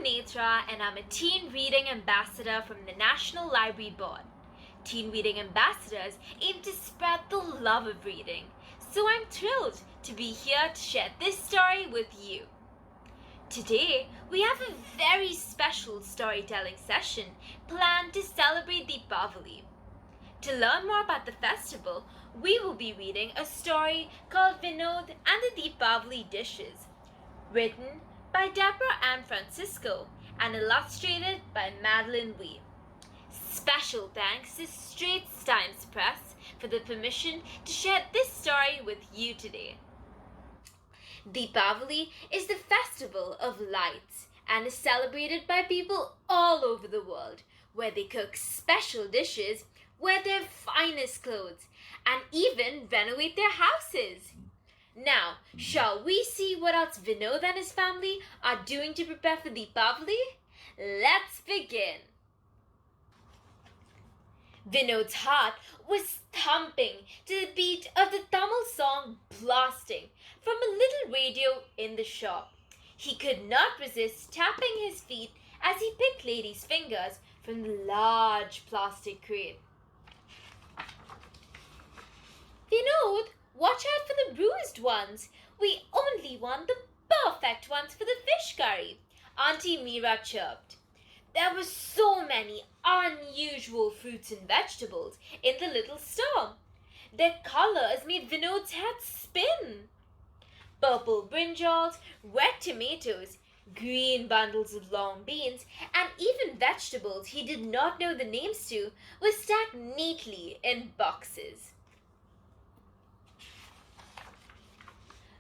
Nethra and I'm a teen reading ambassador from the National Library Board. Teen reading ambassadors aim to spread the love of reading, so I'm thrilled to be here to share this story with you. Today, we have a very special storytelling session planned to celebrate Deepavali. To learn more about the festival, we will be reading a story called Vinod and the Deepavali Dishes, written by Debra Ann Francisco and illustrated by Madeline Wee. Special thanks to Straits Times Press for the permission to share this story with you today. Deepavali is the festival of lights and is celebrated by people all over the world, where they cook special dishes, wear their finest clothes, and even renovate their houses. Now, shall we see what else Vinod and his family are doing to prepare for Deepavali? Let's begin. Vinod's heart was thumping to the beat of the Tamil song blasting from a little radio in the shop. He could not resist tapping his feet as he picked Lady's fingers from the large plastic crate. Vinod, watch out for the bruised ones. We only want the perfect ones for the fish curry, Auntie Meera chirped. There were so many unusual fruits and vegetables in the little store. Their colors made Vinod's head spin. Purple brinjals, red tomatoes, green bundles of long beans, and even vegetables he did not know the names to were stacked neatly in boxes.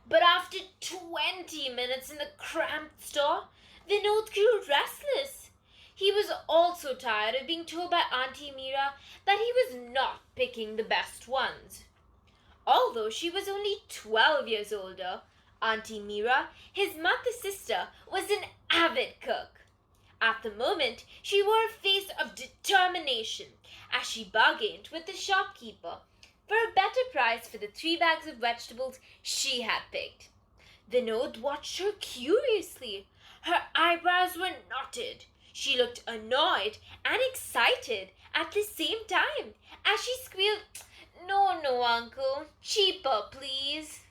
But after 20 minutes in the cramped store, Vinod grew restless. He was also tired of being told by Auntie Meera that he was not picking the best ones. Although she was only 12 years older, Auntie Meera, his mother's sister, was an avid cook. At the moment, she wore a face of determination as she bargained with the shopkeeper for a better price for the 3 bags of vegetables she had picked. Vinod watched her curiously. Her eyebrows were knotted. She looked annoyed and excited at the same time as she squealed, "No, uncle, cheaper, please."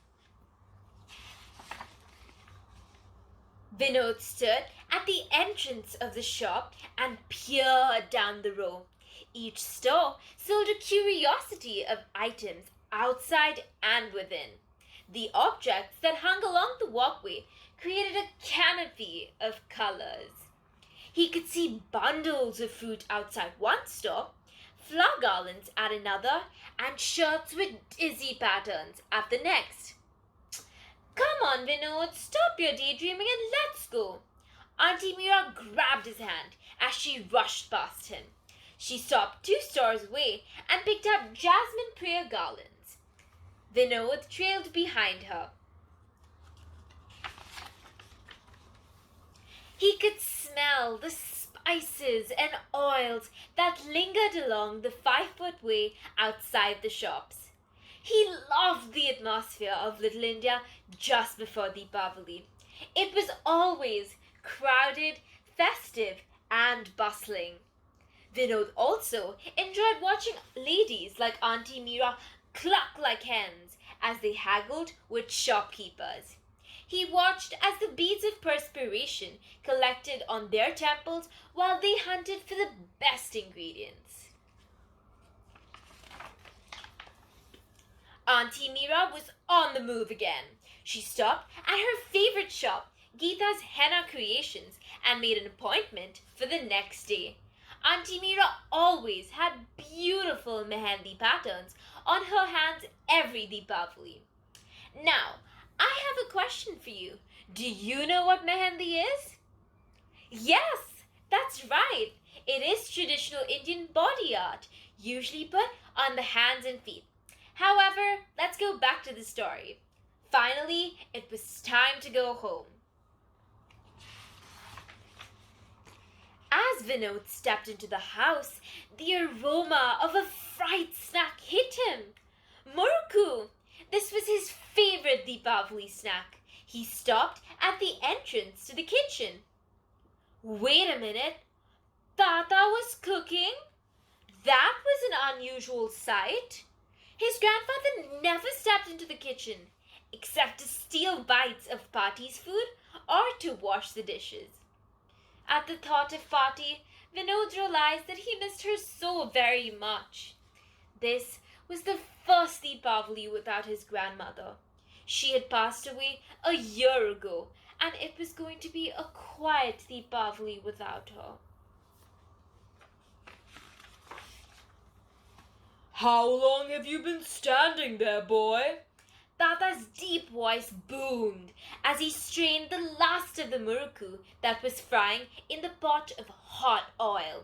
Vinod stood at the entrance of the shop and peered down the row. Each store sold a curiosity of items outside and within. The objects that hung along the walkway created a canopy of colors. He could see bundles of fruit outside one store, flower garlands at another, and shirts with dizzy patterns at the next. "Come on, Vinod, stop your daydreaming and let's go." Auntie Meera grabbed his hand as she rushed past him. She stopped 2 stores away and picked up jasmine prayer garlands. Vinod trailed behind her. He could smell the spices and oils that lingered along the 5-foot way outside the shops. He loved the atmosphere of Little India just before Deepavali. It was always crowded, festive, and bustling. Vinod also enjoyed watching ladies like Auntie Meera cluck like hens as they haggled with shopkeepers. He watched as the beads of perspiration collected on their temples while they hunted for the best ingredients. Auntie Meera was on the move again. She stopped at her favorite shop, Geeta's Henna Creations, and made an appointment for the next day. Auntie Meera always had beautiful Mehendi patterns on her hands every Deepavali. Now, I have a question for you. Do you know what Mehendi is? Yes, that's right. It is traditional Indian body art, usually put on the hands and feet. However, let's go back to the story. Finally, it was time to go home. As Vinod stepped into the house, the aroma of a fried snack hit him. Muruku! This was his favorite Deepavali snack. He stopped at the entrance to the kitchen. Wait a minute. Tata was cooking? That was an unusual sight. His grandfather never stepped into the kitchen, except to steal bites of Pati's food or to wash the dishes. At the thought of Pati, Vinod realized that he missed her so very much. This was the first Deepavali without his grandmother. She had passed away a year ago, and it was going to be a quiet Deepavali without her. How long have you been standing there, boy? Tata's deep voice boomed as he strained the last of the Muruku that was frying in the pot of hot oil.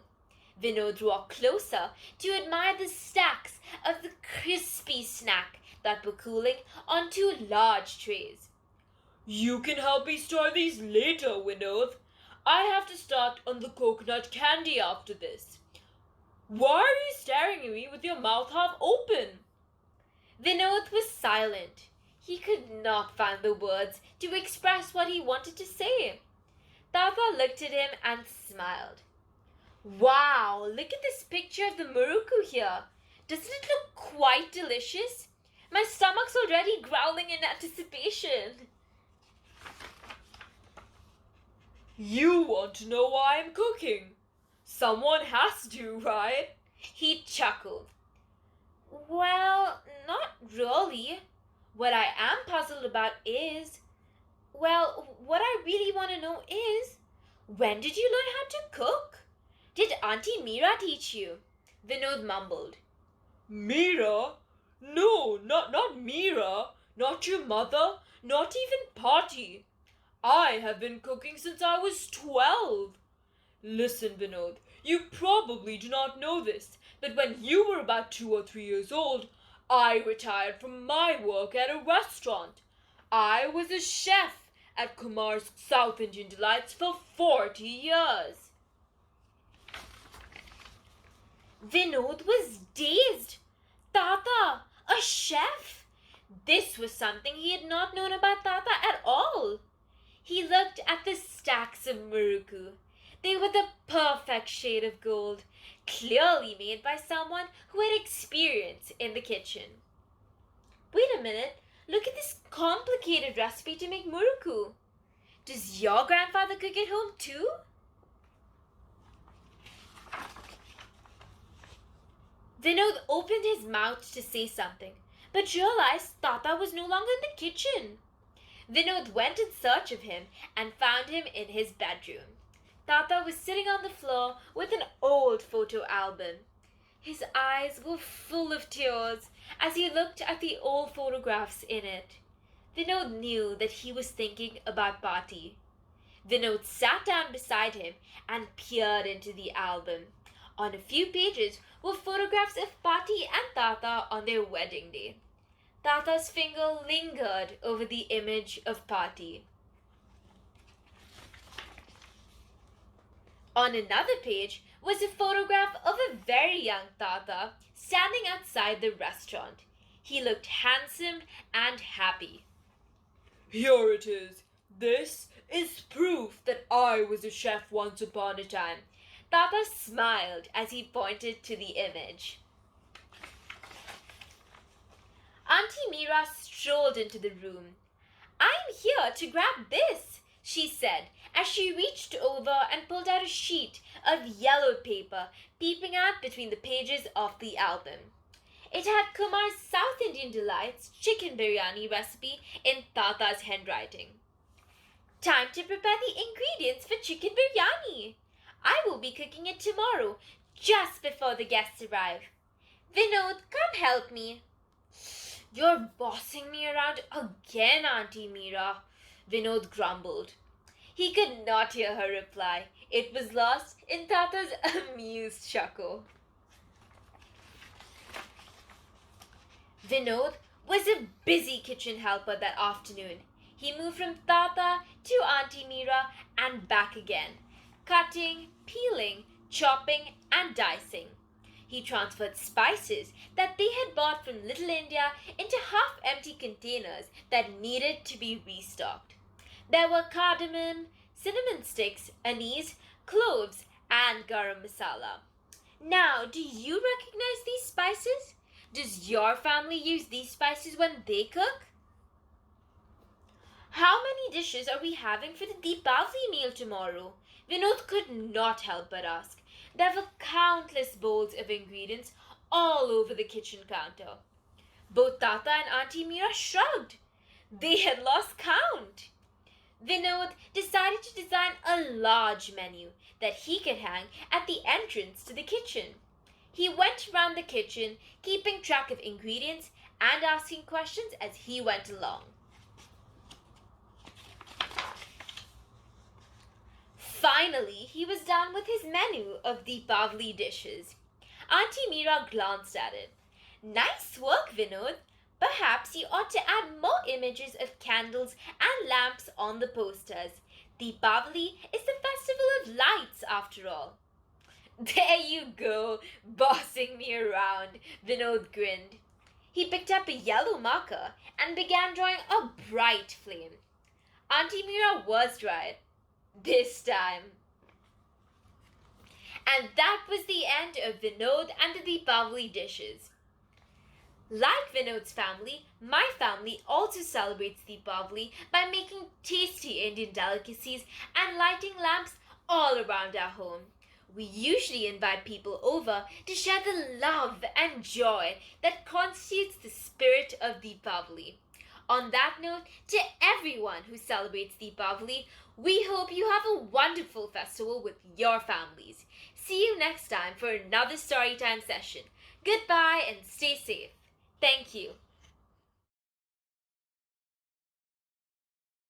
Vinod walked closer to admire the stacks of the crispy snack that were cooling on two large trays. You can help me store these later, Vinod. I have to start on the coconut candy after this. Why are you staring at me with your mouth half open? Vinod was silent. He could not find the words to express what he wanted to say. Tata looked at him and smiled. Wow, look at this picture of the Muruku here. Doesn't it look quite delicious? My stomach's already growling in anticipation. You want to know why I'm cooking? Someone has to, right? He chuckled. Well, not really. What I am puzzled about is, what I really want to know is, when did you learn how to cook? Did Auntie Meera teach you? Vinod mumbled. Meera? No, not Meera. Not your mother. Not even Pati. I have been cooking since I was 12. Listen, Vinod, you probably do not know this, but when you were about 2 or 3 years old, I retired from my work at a restaurant. I was a chef at Kumar's South Indian Delights for 40 years. Vinod was dazed. Tata, a chef? This was something he had not known about Tata at all. He looked at the stacks of Muruku. They were the perfect shade of gold, clearly made by someone who had experience in the kitchen. Wait a minute, look at this complicated recipe to make Muruku. Does your grandfather cook at home too? Vinod opened his mouth to say something, but realized Tata was no longer in the kitchen. Vinod went in search of him and found him in his bedroom. Tata was sitting on the floor with an old photo album. His eyes were full of tears as he looked at the old photographs in it. Vinod knew that he was thinking about Pati. Vinod sat down beside him and peered into the album. On a few pages were photographs of Pati and Tata on their wedding day. Tata's finger lingered over the image of Pati. On another page was a photograph of a very young Tata standing outside the restaurant. He looked handsome and happy. Here it is. This is proof that I was a chef once upon a time. Tata smiled as he pointed to the image. Auntie Meera strolled into the room. I'm here to grab this, she said as she reached over and pulled out a sheet of yellow paper peeping out between the pages of the album. It had Kumar's South Indian Delights chicken biryani recipe in Tata's handwriting. Time to prepare the ingredients for chicken biryani. I will be cooking it tomorrow, just before the guests arrive. Vinod, come help me. You're bossing me around again, Auntie Meera, Vinod grumbled. He could not hear her reply. It was lost in Tata's amused chuckle. Vinod was a busy kitchen helper that afternoon. He moved from Tata to Auntie Meera and back again, cutting, peeling, chopping and dicing. He transferred spices that they had bought from Little India into half-empty containers that needed to be restocked. There were cardamom, cinnamon sticks, anise, cloves, and garam masala. Now, do you recognize these spices? Does your family use these spices when they cook? How many dishes are we having for the Deepavali meal tomorrow? Vinod could not help but ask. There were countless bowls of ingredients all over the kitchen counter. Both Tata and Auntie Mira shrugged. They had lost count. Vinod decided to design a large menu that he could hang at the entrance to the kitchen. He went around the kitchen, keeping track of ingredients and asking questions as he went along. Finally, he was done with his menu of Deepavali dishes. Auntie Mira glanced at it. Nice work, Vinod. Perhaps you ought to add more images of candles and lamps on the posters. Deepavali is the festival of lights, after all. There you go, bossing me around, Vinod grinned. He picked up a yellow marker and began drawing a bright flame. Auntie Mira was right. This time. And that was the end of Vinod and the Deepavali dishes. Like Vinod's family, my family also celebrates Deepavali by making tasty Indian delicacies and lighting lamps all around our home. We usually invite people over to share the love and joy that constitutes the spirit of Deepavali. On that note, to everyone who celebrates Deepavali, we hope you have a wonderful festival with your families. See you next time for another Storytime session. Goodbye and stay safe. Thank you.